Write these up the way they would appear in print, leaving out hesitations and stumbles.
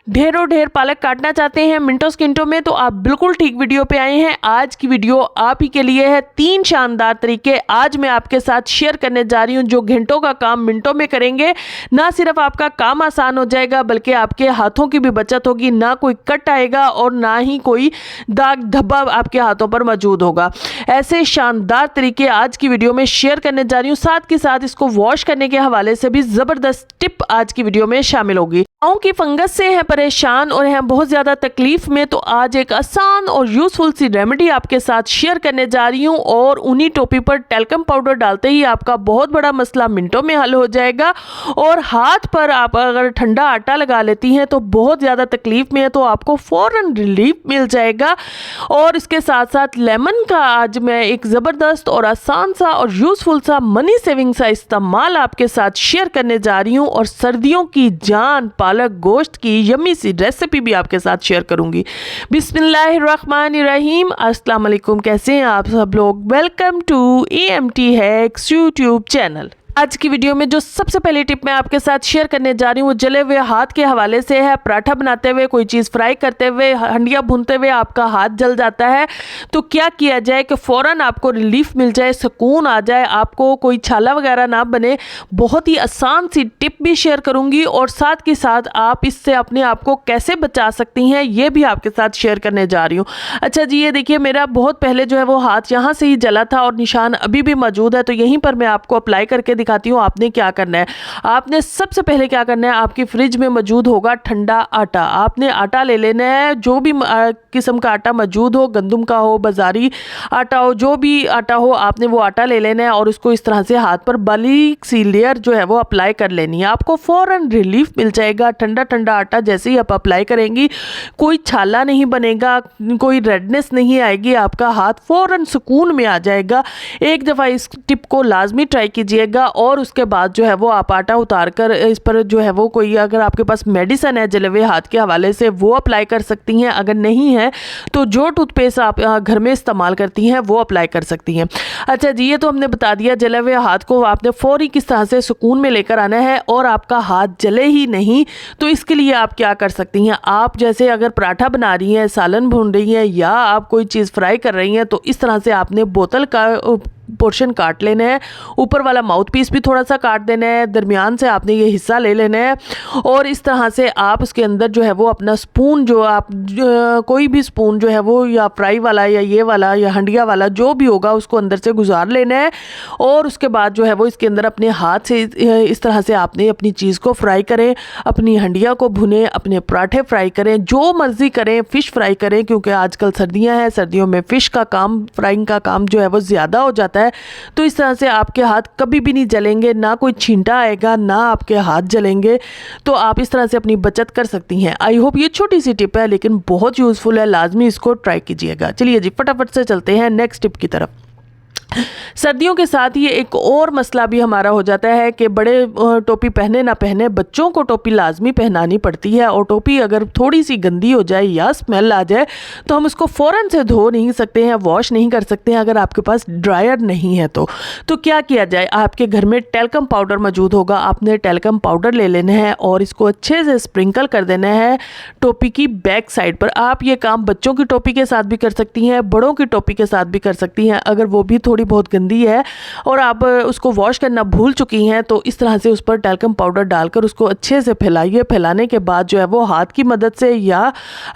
ढेरों ढेर पालक काटना चाहते हैं मिनटों सेकंडों में, तो आप बिल्कुल ठीक वीडियो पे आए हैं। आज की वीडियो आप ही के लिए है। 3 शानदार तरीके आज मैं आपके साथ शेयर करने जा रही हूं जो घंटों का काम मिनटों में करेंगे। ना सिर्फ आपका काम आसान हो जाएगा बल्कि आपके हाथों की भी बचत होगी, ना कोई कट आएगा और ना ही कोई दाग धब्बा आपके हाथों पर मौजूद होगा। ऐसे शानदार तरीके आज की वीडियो में शेयर करने जा रही हूँ। साथ के साथ इसको वॉश करने के हवाले से भी जबरदस्त टिप आज की वीडियो में शामिल होगी। पाँव की फंगस से हैं परेशान और हैं बहुत ज़्यादा तकलीफ में, तो आज एक आसान और यूज़फुल सी रेमेडी आपके साथ शेयर करने जा रही हूँ। और उन्हीं टोपी पर टैल्कम पाउडर डालते ही आपका बहुत बड़ा मसला मिनटों में हल हो जाएगा। और हाथ पर आप अगर ठंडा आटा लगा लेती हैं तो बहुत ज़्यादा तकलीफ में है तो आपको फ़ौरन रिलीफ मिल जाएगा। और इसके साथ साथ लेमन का आज मैं एक ज़बरदस्त और आसान सा और यूज़फुल सा मनी सेविंग सा इस्तेमाल आपके साथ शेयर करने जा रही हूँ। और सर्दियों की जान पालक गोश्त की यम्मी सी रेसिपी भी आपके साथ शेयर करूंगी। बिस्मिल्लाहिर्रहमानिर्रहीम। अस्सलाम वालेकुम, कैसे हैं आप सब लोग। Welcome to EMT hacks YouTube channel. आज की वीडियो में जो सबसे पहली टिप मैं आपके साथ शेयर करने जा रही हूँ वो जले हुए हाथ के हवाले से है। पराठा बनाते हुए, कोई चीज़ फ्राई करते हुए, हंडिया भूनते हुए आपका हाथ जल जाता है, तो क्या किया जाए कि फ़ौरन आपको रिलीफ मिल जाए, सुकून आ जाए, आपको कोई छाला वगैरह ना बने। बहुत ही आसान सी टिप भी शेयर करूँगी और साथ के साथ आप इससे अपने आप को कैसे बचा सकती हैं ये भी आपके साथ शेयर करने जा रही हूँ। अच्छा जी, ये देखिए मेरा बहुत पहले जो है वो हाथ यहाँ से ही जला था और निशान अभी भी मौजूद है, तो यहीं पर मैं आपको अप्लाई करके दिखाती हूँ। आपने क्या करना है, आपने सबसे पहले क्या करना है, आपकी फ्रिज में मौजूद होगा ठंडा आटा। आपने आटा ले लेना है, जो भी किस्म का आटा मौजूद हो, गंदम का हो, बाजारी आटा हो, जो भी आटा हो, आपने वो आटा ले लेना है और उसको इस तरह से हाथ पर बारीक सी लेयर जो है वो अप्लाई कर लेनी है। आपको फ़ौरन रिलीफ मिल जाएगा। ठंडा ठंडा आटा जैसे ही आप अप्लाई करेंगी कोई छाला नहीं बनेगा, कोई रेडनेस नहीं आएगी, आपका हाथ फ़ौरन सुकून में आ जाएगा। एक दफ़ा इस टिप को लाजमी ट्राई कीजिएगा और उसके बाद जो है वो आप आटा उतार कर इस पर जो है वो कोई अगर आपके पास मेडिसिन है जले हुए हाथ के हवाले से वो अप्लाई कर सकती हैं। अगर नहीं है तो जो टूथपेस्ट आप घर में इस्तेमाल करती हैं वो अप्लाई कर सकती हैं। अच्छा जी, ये तो हमने बता दिया। जले हुए हाथ को आपने फौरी किस तरह से सुकून में लेकर आना है और आपका हाथ जले ही नहीं, तो इसके लिए आप क्या कर सकती हैं। आप जैसे अगर पराठा बना रही हैं, सालन भून रही हैं या आप कोई चीज़ फ्राई कर रही हैं, तो इस तरह से आपने बोतल का पोर्शन काट लेना है। ऊपर वाला माउथ पीस भी थोड़ा सा काट देना है, दरमियान से आपने ये हिस्सा ले लेना है और इस तरह से आप उसके अंदर जो है वो अपना स्पून, जो आप कोई भी स्पून जो है वो या फ्राई वाला या ये वाला या हंडिया वाला जो भी होगा उसको अंदर से गुजार लेना है। और उसके बाद जो है वो इसके अंदर अपने हाथ से इस तरह से आपने अपनी चीज़ को फ्राई करें, अपनी हंडिया को भुनें, अपने पराठे फ्राई करें, जो मर्ज़ी करें, फ़िश फ्राई करें क्योंकि आजकल सर्दियाँ हैं, सर्दियों में फ़िश का काम, फ्राइंग का काम जो है वो ज़्यादा हो जाता है। तो इस तरह से आपके हाथ कभी भी नहीं जलेंगे, ना कोई छींटा आएगा, ना आपके हाथ जलेंगे। तो आप इस तरह से अपनी बचत कर सकती हैं। आई होप ये छोटी सी टिप है लेकिन बहुत यूज़फुल है, लाजमी इसको ट्राई कीजिएगा। चलिए जी, फटाफट से चलते हैं नेक्स्ट टिप की तरफ। सर्दियों के साथ ये एक और मसला भी हमारा हो जाता है कि बड़े टोपी पहने ना पहने, बच्चों को टोपी लाजमी पहनानी पड़ती है। और टोपी अगर थोड़ी सी गंदी हो जाए या स्मेल आ जाए तो हम उसको फ़ौरन से धो नहीं सकते हैं, वॉश नहीं कर सकते हैं अगर आपके पास ड्रायर नहीं है तो क्या किया जाए। आपके घर में टैल्कम पाउडर मौजूद होगा, आपने टैल्कम पाउडर ले लेना है और इसको अच्छे से स्प्रिंकल कर देना है टोपी की बैक साइड पर। आप ये काम बच्चों की टोपी के साथ भी कर सकती हैं, बड़ों की टोपी के साथ भी कर सकती हैं। अगर वो भी थोड़ी बहुत गंदी है और आप उसको वॉश करना भूल चुकी हैं तो इस तरह से उस पर टैल्कम पाउडर डालकर उसको अच्छे से फैलाइए। फैलाने के बाद जो है वो हाथ की मदद से या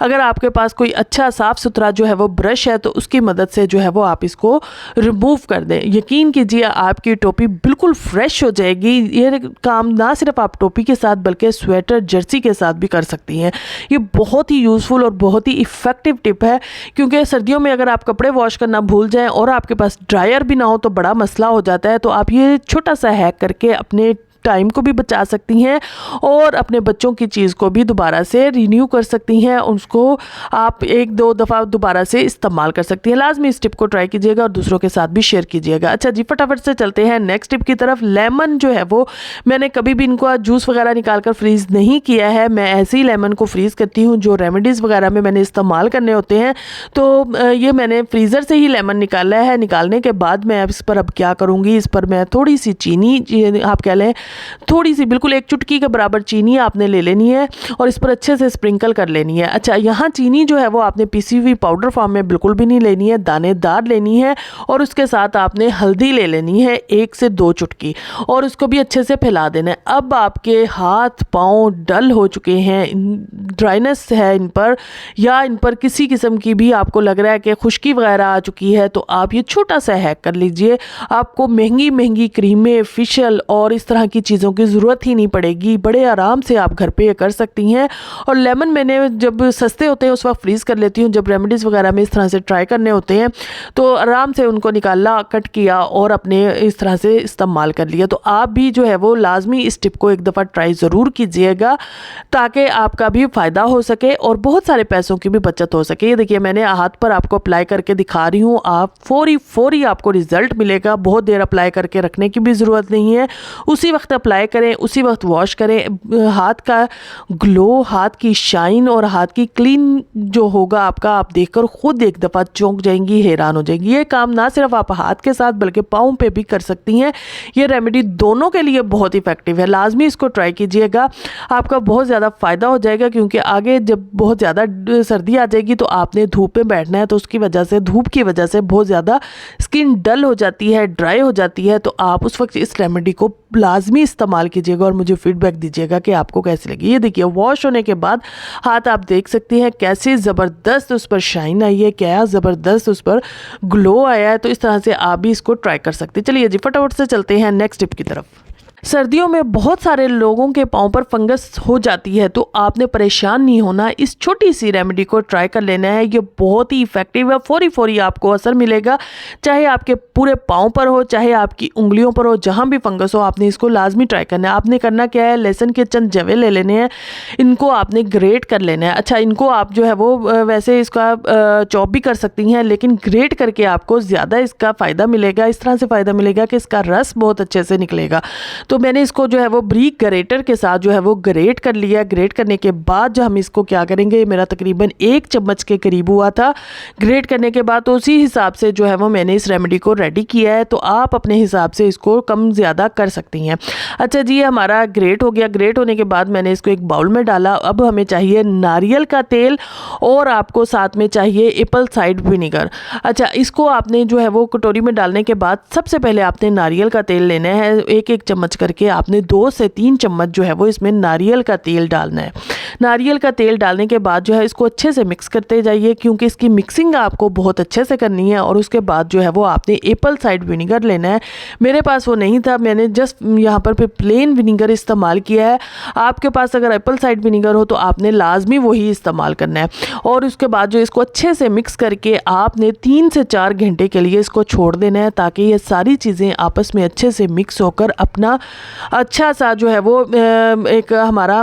अगर आपके पास कोई अच्छा साफ़ सुथरा जो है वो ब्रश है तो उसकी मदद से जो है वो आप इसको रिमूव कर दें। यकीन कीजिए आपकी टोपी बिल्कुल फ्रेश हो जाएगी। ये काम ना सिर्फ आप टोपी के साथ बल्कि स्वेटर, जर्सी के साथ भी कर सकती हैं। ये बहुत ही यूज़फुल और बहुत ही इफ़ेक्टिव टिप है क्योंकि सर्दियों में अगर आप कपड़े वॉश करना भूल जाएं और आपके पास ड्रायर भी ना हो तो बड़ा मसला हो जाता है। तो आप ये छोटा सा हैक करके अपने टाइम को भी बचा सकती हैं और अपने बच्चों की चीज़ को भी दोबारा से रिन्यू कर सकती हैं। उसको आप एक दो दफ़ा दोबारा से इस्तेमाल कर सकती हैं। लाजमी इस टिप को ट्राई कीजिएगा और दूसरों के साथ भी शेयर कीजिएगा। अच्छा जी, फटाफट से चलते हैं नेक्स्ट टिप की तरफ। लेमन जो है वो मैंने कभी भी इनको जूस वगैरह निकाल कर फ्रीज़ नहीं किया है, मैं ऐसे ही लेमन को फ्रीज़ करती हूँ। जो रेमेडीज़ वगैरह में मैंने इस्तेमाल करने होते हैं तो ये मैंने फ्रीज़र से ही लेमन निकाला है। निकालने के बाद मैं इस पर अब क्या करूँगी, इस पर मैं थोड़ी सी चीनी, आप कह लें थोड़ी सी बिल्कुल एक चुटकी के बराबर चीनी आपने ले लेनी है और इस पर अच्छे से स्प्रिंकल कर लेनी है। अच्छा, यहाँ चीनी जो है वो आपने पीसी हुई पाउडर फॉर्म में बिल्कुल भी नहीं लेनी है, दानेदार लेनी है। और उसके साथ आपने हल्दी ले लेनी है 1 से 2 चुटकी और उसको भी अच्छे से फैला देना है। अब आपके हाथ पाँव डल हो चुके हैं, ड्राइनेस है इन पर, या इन पर किसी किस्म की भी आपको लग रहा है कि खुश्की वगैरह आ चुकी है, तो आप ये छोटा सा हैक कर लीजिए। आपको महंगी महंगी क्रीमें, फेशियल और इस तरह की चीज़ों की ज़रूरत ही नहीं पड़ेगी। बड़े आराम से आप घर पे ये कर सकती हैं। और लेमन मैंने जब सस्ते होते हैं उस वक्त फ्रीज़ कर लेती हूँ। जब रेमेडीज़ वगैरह में इस तरह से ट्राई करने होते हैं तो आराम से उनको निकाला, कट किया और अपने इस तरह से इस्तेमाल कर लिया। तो आप भी जो है वो लाजमी इस टिप को एक दफ़ा ट्राई ज़रूर कीजिएगा ताकि आपका भी फ़ायदा हो सके और बहुत सारे पैसों की भी बचत हो सके। ये देखिए मैंने हाथ पर आपको अप्लाई करके दिखा रही हूँ। आप फौरी आपको रिज़ल्ट मिलेगा। बहुत देर अप्लाई करके रखने की भी ज़रूरत नहीं है। उसी वक्त अप्लाई करें, उसी वक्त वॉश करें। हाथ का ग्लो, हाथ की शाइन और हाथ की क्लीन जो होगा आपका, आप देखकर खुद एक दफ़ा चौंक जाएंगी, हैरान हो जाएंगी। ये काम ना सिर्फ आप हाथ के साथ बल्कि पाँव पे भी कर सकती हैं। ये रेमेडी दोनों के लिए बहुत इफ़ेक्टिव है। लाजमी इसको ट्राई कीजिएगा, आपका बहुत ज़्यादा फ़ायदा हो जाएगा। क्योंकि आगे जब बहुत ज़्यादा सर्दी आ जाएगी तो आपने धूप में बैठना है, तो उसकी वजह से, धूप की वजह से बहुत ज़्यादा स्किन डल हो जाती है, ड्राई हो जाती है। तो आप उस वक्त इस रेमेडी को लाजमी इस्तेमाल कीजिएगा और मुझे फीडबैक दीजिएगा कि आपको कैसी लगी। ये देखिए वॉश होने के बाद हाथ आप देख सकती हैं कैसे ज़बरदस्त उस पर शाइन आई है, क्या ज़बरदस्त उस पर ग्लो आया है। तो इस तरह से आप भी इसको ट्राई कर सकते हैं। चलिए जी फटाफट से चलते हैं नेक्स्ट टिप की तरफ। सर्दियों में बहुत सारे लोगों के पाँव पर फंगस हो जाती है, तो आपने परेशान नहीं होना। इस छोटी सी रेमेडी को ट्राई कर लेना है। ये बहुत ही इफ़ेक्टिव है, फौरी आपको असर मिलेगा। चाहे आपके पूरे पाँव पर हो, चाहे आपकी उंगलियों पर हो, जहाँ भी फंगस हो आपने इसको लाजमी ट्राई करना है। आपने करना क्या है, लहसुन के चंद जवे ले लेने हैं, इनको आपने ग्रेट कर लेना है। अच्छा, इनको आप जो है वो वैसे इसका चॉप भी कर सकती हैं, लेकिन ग्रेट करके आपको ज़्यादा इसका फ़ायदा मिलेगा। इस तरह से फ़ायदा मिलेगा कि इसका रस बहुत अच्छे से निकलेगा। तो मैंने इसको जो है वो ब्रीक ग्रेटर के साथ जो है वो ग्रेट कर लिया। ग्रेट करने के बाद जो हम इसको क्या करेंगे, मेरा तकरीबन 1 चम्मच के करीब हुआ था ग्रेट करने के बाद, तो उसी हिसाब से जो है वो मैंने इस रेमेडी को रेडी किया है। तो आप अपने हिसाब से इसको कम ज़्यादा कर सकती हैं। अच्छा जी, हमारा ग्रेट हो गया। ग्रेट होने के बाद मैंने इसको एक बाउल में डाला। अब हमें चाहिए नारियल का तेल और आपको साथ में चाहिए एप्पल साइडर विनीगर। अच्छा, इसको आपने जो है वो कटोरी में डालने के बाद सबसे पहले आपने नारियल का तेल लेना है। 1-1 चम्मच करके आपने 2 से 3 चम्मच जो है वो इसमें नारियल का तेल डालना है। नारियल का तेल डालने के बाद जो है इसको अच्छे से मिक्स करते जाइए, क्योंकि इसकी मिक्सिंग आपको बहुत अच्छे से करनी है। और उसके बाद जो है वो आपने एप्पल साइडर विनीगर लेना है। मेरे पास वो नहीं था, मैंने जस्ट यहाँ पर प्लेन विनीगर इस्तेमाल किया है। आपके पास अगर एप्पल साइडर विनीगर हो तो आपने लाजमी वही इस्तेमाल करना है। और उसके बाद जो इसको अच्छे से मिक्स करके आपने 3 से 4 घंटे के लिए इसको छोड़ देना है, ताकि ये सारी चीज़ें आपस में अच्छे से मिक्स होकर अपना अच्छा सा जो है वो एक हमारा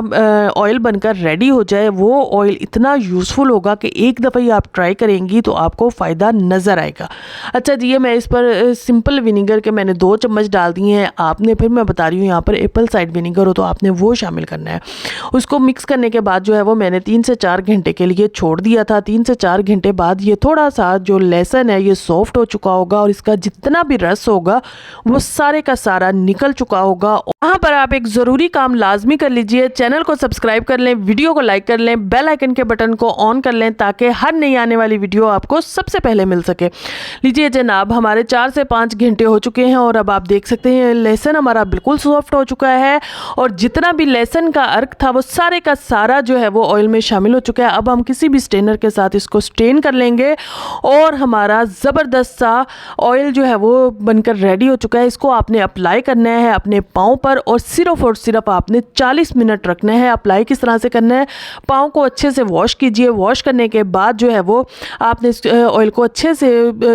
ऑयल बनकर रेडी हो जाए। वो ऑयल इतना यूज़फुल होगा कि एक दफ़ा ही आप ट्राई करेंगी तो आपको फ़ायदा नज़र आएगा। अच्छा जी, ये मैं इस पर सिंपल विनीगर के मैंने 2 चम्मच डाल दिए हैं। आपने, फिर मैं बता रही हूँ, यहाँ पर एप्पल साइडर विनीगर हो तो आपने वो शामिल करना है। उसको मिक्स करने के बाद जो है वो मैंने 3 से 4 घंटे के लिए छोड़ दिया था। 3 से 4 घंटे बाद ये थोड़ा सा जो लहसुन है ये सॉफ्ट हो चुका होगा और इसका जितना भी रस होगा वो सारे का सारा निकल चुका होगा। वहाँ पर आप एक ज़रूरी काम लाजमी कर लीजिए, चैनल को सब्सक्राइब कर लें, वीडियो को लाइक कर लें, बेल आइकन के बटन को ऑन कर लें ताकि हर नई आने वाली वीडियो आपको सबसे पहले मिल सके। लीजिए जनाब, हमारे 4 से 5 घंटे हो चुके हैं और अब आप देख सकते हैं लहसुन हमारा बिल्कुल सॉफ्ट हो चुका है और जितना भी लहसुन का अर्क था वो सारे का सारा जो है वो ऑयल में शामिल हो चुका है। अब हम किसी भी स्ट्रेनर के साथ इसको स्ट्रेन कर लेंगे और हमारा ज़बरदस्त सा ऑयल जो है वो बनकर रेडी हो चुका है। इसको आपने अप्लाई करना है अपने पाँव पर और सिर्फ आपने 40 मिनट रखना है। अप्लाई किस तरह से करना है, पाँव को अच्छे से वॉश कीजिए। वॉश करने के बाद जो है वो आपने ऑयल को अच्छे से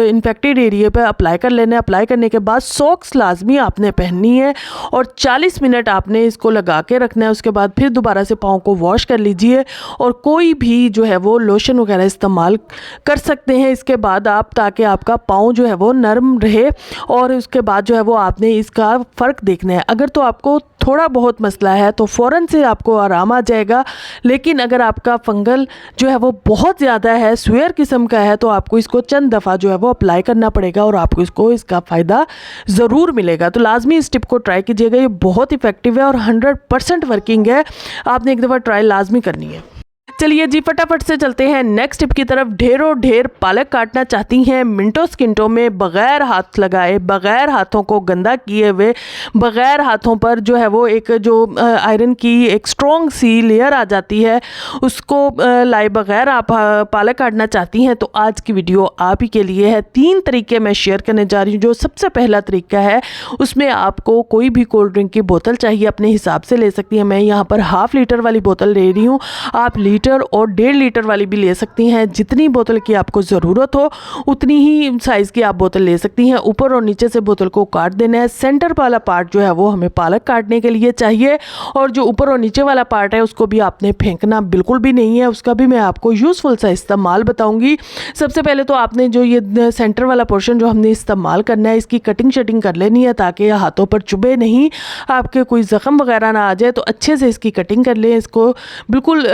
इन्फेक्टेड एरिया पर अप्लाई कर लेना है। अप्लाई करने के बाद सॉक्स लाजमी आपने पहननी है और 40 मिनट आपने इसको लगा के रखना है। उसके बाद फिर दोबारा से पाँव को वॉश कर लीजिए और कोई भी जो है वो लोशन वगैरह इस्तेमाल कर सकते हैं इसके बाद आप, ताकि आपका पाँव जो है वो नरम रहे। और उसके बाद जो है वो आपने इसका फ़र्क देखना है। अगर तो आपको थोड़ा बहुत मसला है तो फ़ौरन से आपको आराम आ जाएगा, लेकिन अगर आपका फंगल जो है वो बहुत ज़्यादा है, स्वेयर किस्म का है, तो आपको इसको चंद दफ़ा जो है वो अप्लाई करना पड़ेगा और आपको इसका फ़ायदा ज़रूर मिलेगा। तो लाजमी इस टिप को ट्राई कीजिएगा, ये बहुत इफ़ेक्टिव है और 100% वर्किंग है। आपने एक दफ़ा ट्राई लाजमी करनी है। चलिए जी फटाफट से चलते हैं नेक्स्ट टिप की तरफ। ढेरों ढेर पालक काटना चाहती हैं मिनटों सेकंडों में बग़ैर हाथ लगाए, बग़ैर हाथों को गंदा किए हुए, बग़ैर हाथों पर जो है वो एक जो आयरन की एक स्ट्रॉन्ग सी लेयर आ जाती है, उसको लाए बग़ैर आप पालक काटना चाहती हैं तो आज की वीडियो आप ही के लिए है। 3 तरीके मैं शेयर करने जा रही हूँ। जो सबसे पहला तरीका है उसमें आपको कोई भी कोल्ड ड्रिंक की बोतल चाहिए, अपने हिसाब से ले सकती हैं। मैं यहाँ पर ½ लीटर वाली बोतल ले रही हूँ, आप लीटर और 1.5 लीटर वाली भी ले सकती हैं। जितनी बोतल की आपको ज़रूरत हो उतनी ही साइज़ की आप बोतल ले सकती हैं। ऊपर और नीचे से बोतल को काट देना है। सेंटर वाला पार्ट जो है वो हमें पालक काटने के लिए चाहिए और जो ऊपर और नीचे वाला पार्ट है उसको भी आपने फेंकना बिल्कुल भी नहीं है, उसका भी मैं आपको यूज़फुल सा इस्तेमाल बताऊंगी। सबसे पहले तो आपने जो ये सेंटर वाला पोर्शन जो हमने इस्तेमाल करना है, इसकी कटिंग शटिंग कर लेनी है ताकि हाथों पर चुभे नहीं, आपके कोई ज़ख़म वगैरह ना आ जाए। तो अच्छे से इसकी कटिंग कर लें, इसको बिल्कुल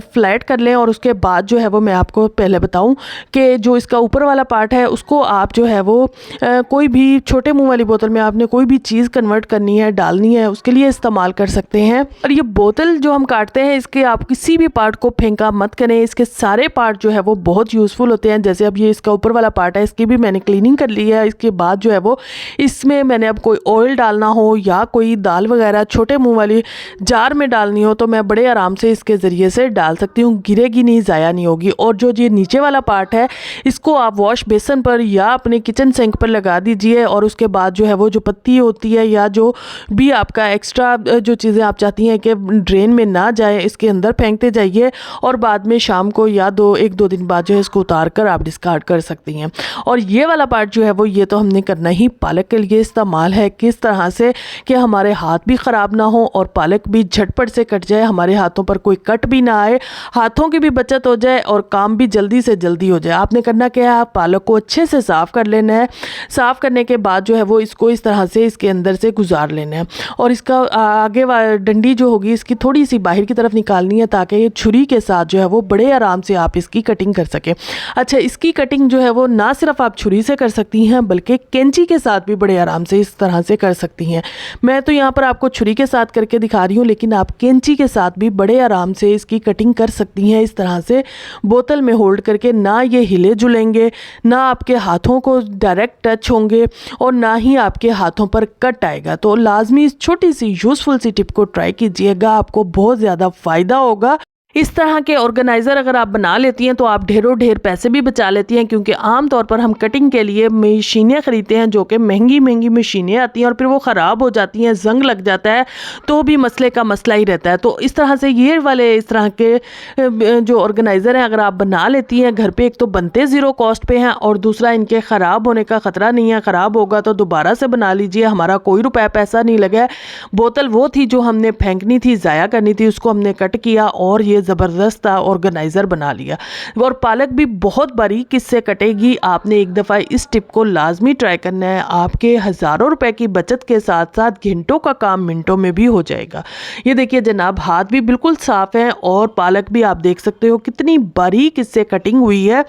फ्लैट कर लें और उसके बाद जो है वो मैं आपको पहले बताऊं कि जो इसका ऊपर वाला पार्ट है उसको आप जो है वो कोई भी छोटे मुंह वाली बोतल में आपने कोई भी चीज़ कन्वर्ट करनी है, डालनी है, उसके लिए इस्तेमाल कर सकते हैं। और ये बोतल जो हम काटते हैं इसके आप किसी भी पार्ट को फेंका मत करें, इसके सारे पार्ट जो है वो बहुत यूज़फुल होते हैं। जैसे अब ये इसका ऊपर वाला पार्ट है, इसकी भी मैंने क्लीनिंग कर ली है। इसके बाद जो है वो इसमें मैंने अब कोई ऑयल डालना हो या कोई दाल वगैरह छोटे मुँह वाली जार में डालनी हो तो मैं बड़े आराम से इसके ज़रिए से डाल सकती हूँ, गिरेगी नहीं, ज़ाया नहीं होगी। और जो ये नीचे वाला पार्ट है इसको आप वॉश बेसन पर या अपने किचन सिंक पर लगा दीजिए और उसके बाद जो है वो जो पत्ती होती है या जो भी आपका एक्स्ट्रा जो चीज़ें आप चाहती हैं कि ड्रेन में ना जाए, इसके अंदर फेंकते जाइए और बाद में शाम को या 1-2 दिन बाद जो है इसको उतार कर आप डिस्कार्ड कर सकती हैं। और ये वाला पार्ट जो है वो ये तो हमने करना ही पालक के लिए इस्तेमाल है, किस तरह से कि हमारे हाथ भी ख़राब ना हो और पालक भी झटपट से कट जाए, हमारे हाथों पर कोई कट भी ना आए, हाथों की भी बचत हो जाए और काम भी जल्दी से जल्दी हो जाए। आपने करना क्या है, आप पालक को अच्छे से साफ़ कर लेना है। साफ़ करने के बाद जो है वो इसको इस तरह से इसके अंदर से गुजार लेना है और इसका आगे डंडी जो होगी इसकी थोड़ी सी बाहर की तरफ निकालनी है ताकि ये छुरी के साथ जो है वो बड़े आराम से आप इसकी कटिंग कर सकें। अच्छा, इसकी कटिंग जो है वो ना सिर्फ आप छुरी से कर सकती हैं बल्कि कैंची के साथ भी बड़े आराम से इस तरह से कर सकती हैं। मैं तो यहाँ पर आपको छुरी के साथ करके दिखा रही हूँ, लेकिन आप कैंची के साथ भी बड़े आराम से इसकी कटिंग कर सकती हैं इस तरह से बोतल में होल्ड करके। ना ये हिले जुलेंगे, ना आपके हाथों को डायरेक्ट टच होंगे और ना ही आपके हाथों पर कट आएगा। तो लाजमी इस छोटी सी यूज़फुल सी टिप को ट्राई कीजिएगा, आपको बहुत ज़्यादा फ़ायदा होगा। इस तरह के ऑर्गेनाइज़र अगर आप बना लेती हैं तो आप ढेरों ढेर पैसे भी बचा लेती हैं, क्योंकि आम तौर पर हम कटिंग के लिए मशीनें ख़रीदते हैं जो कि महंगी महंगी मशीनें आती हैं और फिर वो ख़राब हो जाती हैं, जंग लग जाता है तो भी मसले का मसला ही रहता है। तो इस तरह से ये वाले इस तरह के जो ऑर्गेनाइज़र हैं अगर आप बना लेती हैं घर पर, एक तो बनते ज़ीरो कॉस्ट पे हैं और दूसरा इनके ख़राब होने का ख़तरा नहीं है। ख़राब होगा तो दोबारा से बना लीजिए, हमारा कोई रुपया पैसा नहीं लगा। बोतल वो थी जो हमने फेंकनी थी, ज़ाया करनी थी, उसको हमने कट किया और ये ज़बरदस्त ऑर्गेनाइज़र बना लिया। और पालक भी बहुत बारीक इससे कटेगी। आपने एक दफ़ा इस टिप को लाजमी ट्राई करना है, आपके हज़ारों रुपए की बचत के साथ साथ घंटों का काम मिनटों में भी हो जाएगा। ये देखिए जनाब, हाथ भी बिल्कुल साफ़ हैं और पालक भी आप देख सकते हो कितनी बारीक इससे कटिंग हुई है।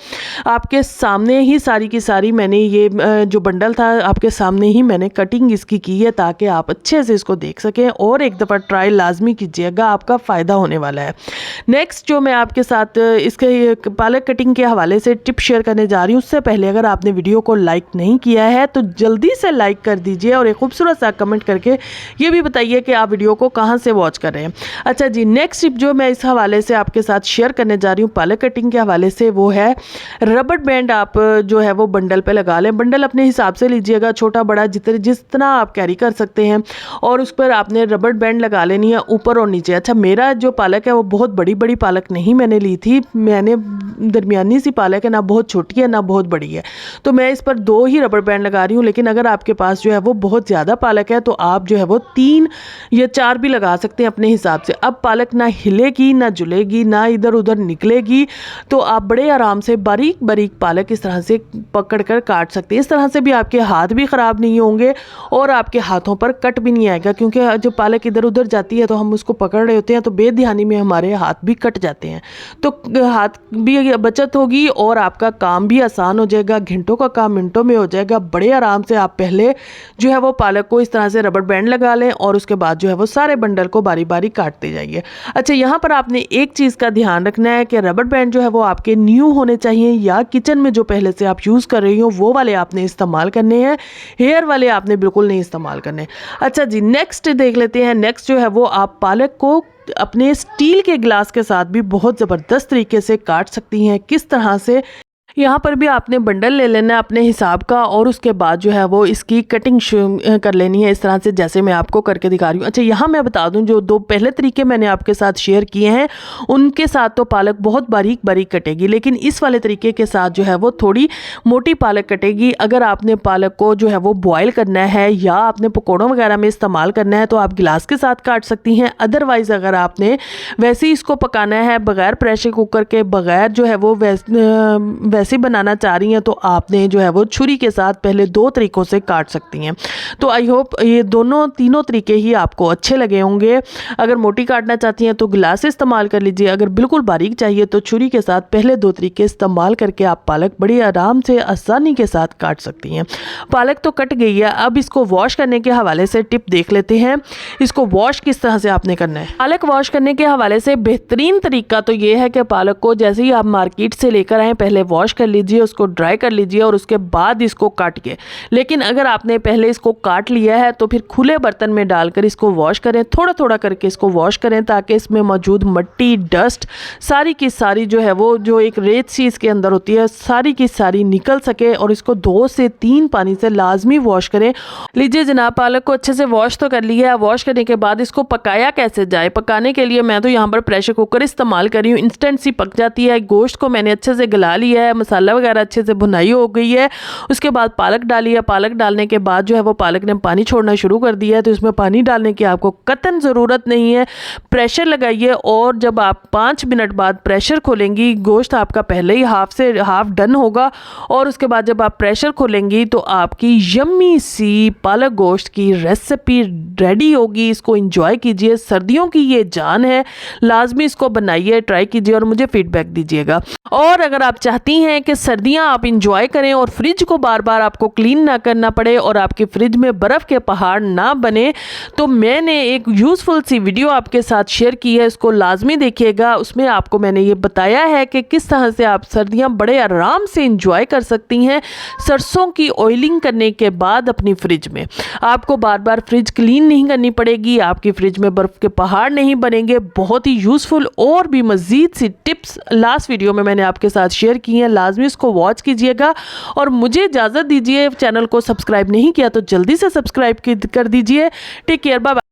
आपके सामने ही सारी की सारी मैंने ये जो बंडल था आपके सामने ही मैंने कटिंग इसकी की है ताकि आप अच्छे से इसको देख सकें। और एक दफ़ा ट्राई लाजमी कीजिएगा, आपका फ़ायदा होने वाला है। नेक्स्ट जो मैं आपके साथ इसके पालक कटिंग के हवाले से टिप शेयर करने जा रही हूँ, उससे पहले अगर आपने वीडियो को लाइक नहीं किया है तो जल्दी से लाइक कर दीजिए और एक खूबसूरत सा कमेंट करके ये भी बताइए कि आप वीडियो को कहाँ से वॉच कर रहे हैं। अच्छा जी, नेक्स्ट टिप जो मैं इस हवाले से आपके साथ शेयर करने जा रही हूँ पालक कटिंग के हवाले से, वो है रबड़ बैंड। आप जो है वो बंडल पर लगा लें। बंडल अपने हिसाब से लीजिएगा, छोटा बड़ा जितना आप कैरी कर सकते हैं, और उस पर आपने रबड़ बैंड लगा लेनी है ऊपर और नीचे। अच्छा, मेरा जो पालक है वो बहुत बड़ी बड़ी पालक नहीं मैंने ली थी, मैंने दरमियानी सी पालक है, ना बहुत छोटी है ना बहुत बड़ी है, तो मैं इस पर 2 ही रबड़ बैंड लगा रही हूँ। लेकिन अगर आपके पास जो है वो बहुत ज़्यादा पालक है तो आप जो है वो 3 या 4 भी लगा सकते हैं अपने हिसाब से। अब पालक ना हिलेगी ना जुलेगी ना इधर उधर निकलेगी, तो आप बड़े आराम से बारीक बारीक पालक इस तरह से पकड़ कर काट सकते हैं। इस तरह से भी आपके हाथ भी ख़राब नहीं होंगे और आपके हाथों पर कट भी नहीं आएगा, क्योंकि जब पालक इधर उधर जाती है तो हम उसको पकड़ रहे होते हैं तो बेध्यानी में हमारे हाथ भी कट जाते हैं, तो हाथ भी बचत होगी और आपका काम भी आसान हो जाएगा, घंटों का काम मिनटों में हो जाएगा। बड़े आराम से आप पहले जो है वो पालक को इस तरह से रबड़ बैंड लगा लें और उसके बाद जो है वो सारे बंडल को बारी बारी काटते जाइए। अच्छा, यहाँ पर आपने एक चीज़ का ध्यान रखना है कि रबड़ बैंड जो है वो आपके न्यू होने चाहिए या किचन में जो पहले से आप यूज़ कर रही हो वो वाले आपने इस्तेमाल करने हैं, हेयर वाले आपने बिल्कुल नहीं इस्तेमाल करने। अच्छा जी, नेक्स्ट देख लेते हैं। नेक्स्ट जो है वो आप पालक को अपने स्टील के गिलास के साथ भी बहुत ज़बरदस्त तरीके से काट सकती हैं। किस तरह से, यहाँ पर भी आपने बंडल ले लेना है अपने हिसाब का और उसके बाद जो है वो इसकी कटिंग कर लेनी है इस तरह से, जैसे मैं आपको करके दिखा रही हूँ। अच्छा, यहाँ मैं बता दूँ जो 2 पहले तरीके मैंने आपके साथ शेयर किए हैं उनके साथ तो पालक बहुत बारीक बारीक कटेगी, लेकिन इस वाले तरीके के साथ जो है वो थोड़ी मोटी पालक कटेगी। अगर आपने पालक को जो है वो बॉयल करना है या आपने पकौड़ों वगैरह में इस्तेमाल करना है तो आप गिलास के साथ काट सकती हैं। अदरवाइज़ अगर आपने वैसे ही इसको पकाना है बग़ैर प्रेशर कुकर के, बग़ैर जो है वो वैसे बनाना चाह रही हैं तो आपने जो है वो छुरी के साथ पहले 2 तरीकों से काट सकती हैं। तो आई होप ये तीनों तरीके ही आपको अच्छे लगे होंगे। अगर मोटी काटना चाहती हैं तो गिलास से इस्तेमाल कर लीजिए, अगर बिल्कुल बारीक चाहिए तो छुरी के साथ पहले 2 तरीके इस्तेमाल करके आप पालक बड़ी आराम से आसानी के साथ काट सकती हैं। पालक तो कट गई है, अब इसको वॉश करने के हवाले से टिप देख लेते हैं। इसको वॉश किस तरह से आपने करना है। पालक वॉश करने के हवाले से बेहतरीन तरीका तो ये है कि पालक को जैसे ही आप मार्केट से लेकर आएँ पहले वॉश कर लीजिए, उसको ड्राई कर लीजिए और उसके बाद इसको काटिए। लेकिन अगर आपने पहले इसको काट लिया है तो फिर खुले बर्तन में डालकर इसको वॉश करें, थोड़ा थोड़ा करके इसको वॉश करें ताकि इसमें मौजूद मिट्टी, डस्ट सारी की सारी जो है वो जो एक रेत सी इसके अंदर होती है सारी की सारी निकल सके, और इसको 2 से 3 पानी से लाजमी वॉश करें। लीजिए जनाब, पालक को अच्छे से वॉश तो कर लिया है। वॉश करने के बाद इसको पकाया कैसे जाए, पकाने के लिए मैं तो यहाँ पर प्रेशर कुकर इस्तेमाल कर रही हूँ, इंस्टेंट सी पक जाती है। गोश्त को मैंने अच्छे से गला लिया है, मसाला वगैरह अच्छे से भुनाई हो गई है। उसके बाद पालक डाली है, पालक डालने के बाद जो है वो पालक ने पानी छोड़ना शुरू कर दिया है, तो इसमें पानी डालने की आपको कतई ज़रूरत नहीं है। प्रेशर लगाइए और जब आप 5 मिनट बाद प्रेशर खोलेंगी, गोश्त आपका पहले ही हाफ डन होगा, और उसके बाद जब आप प्रेशर खोलेंगी तो आपकी यम्मी सी पालक गोश्त की रेसिपी रेडी होगी। इसको एंजॉय कीजिए, सर्दियों की ये जान है, लाजमी इसको बनाइए, ट्राई कीजिए और मुझे फीडबैक दीजिएगा। और अगर आप चाहती हैं कि सर्दियां आप इंजॉय करें और फ्रिज को बार बार आपको क्लीन ना करना पड़े और आपके फ्रिज में बर्फ़ के पहाड़ ना बने, तो मैंने एक यूज़फुल सी वीडियो आपके साथ शेयर की है, इसको लाजमी देखिएगा। उसमें आपको मैंने ये बताया है कि किस तरह से आप सर्दियां बड़े आराम से इंजॉय कर सकती हैं सरसों की ऑयलिंग करने के बाद अपनी फ्रिज में। आपको बार बार फ्रिज क्लीन नहीं करनी पड़ेगी, आपकी फ्रिज में बर्फ़ के पहाड़ नहीं बनेंगे। बहुत ही यूज़फुल और भी मज़ीद सी टिप्स लास्ट वीडियो में मैंने आपके साथ शेयर की हैं, लाजमी इसको वॉच कीजिएगा और मुझे इजाज़त दीजिए। चैनल को सब्सक्राइब नहीं किया तो जल्दी से सब्सक्राइब कर दीजिए। Take care, bye.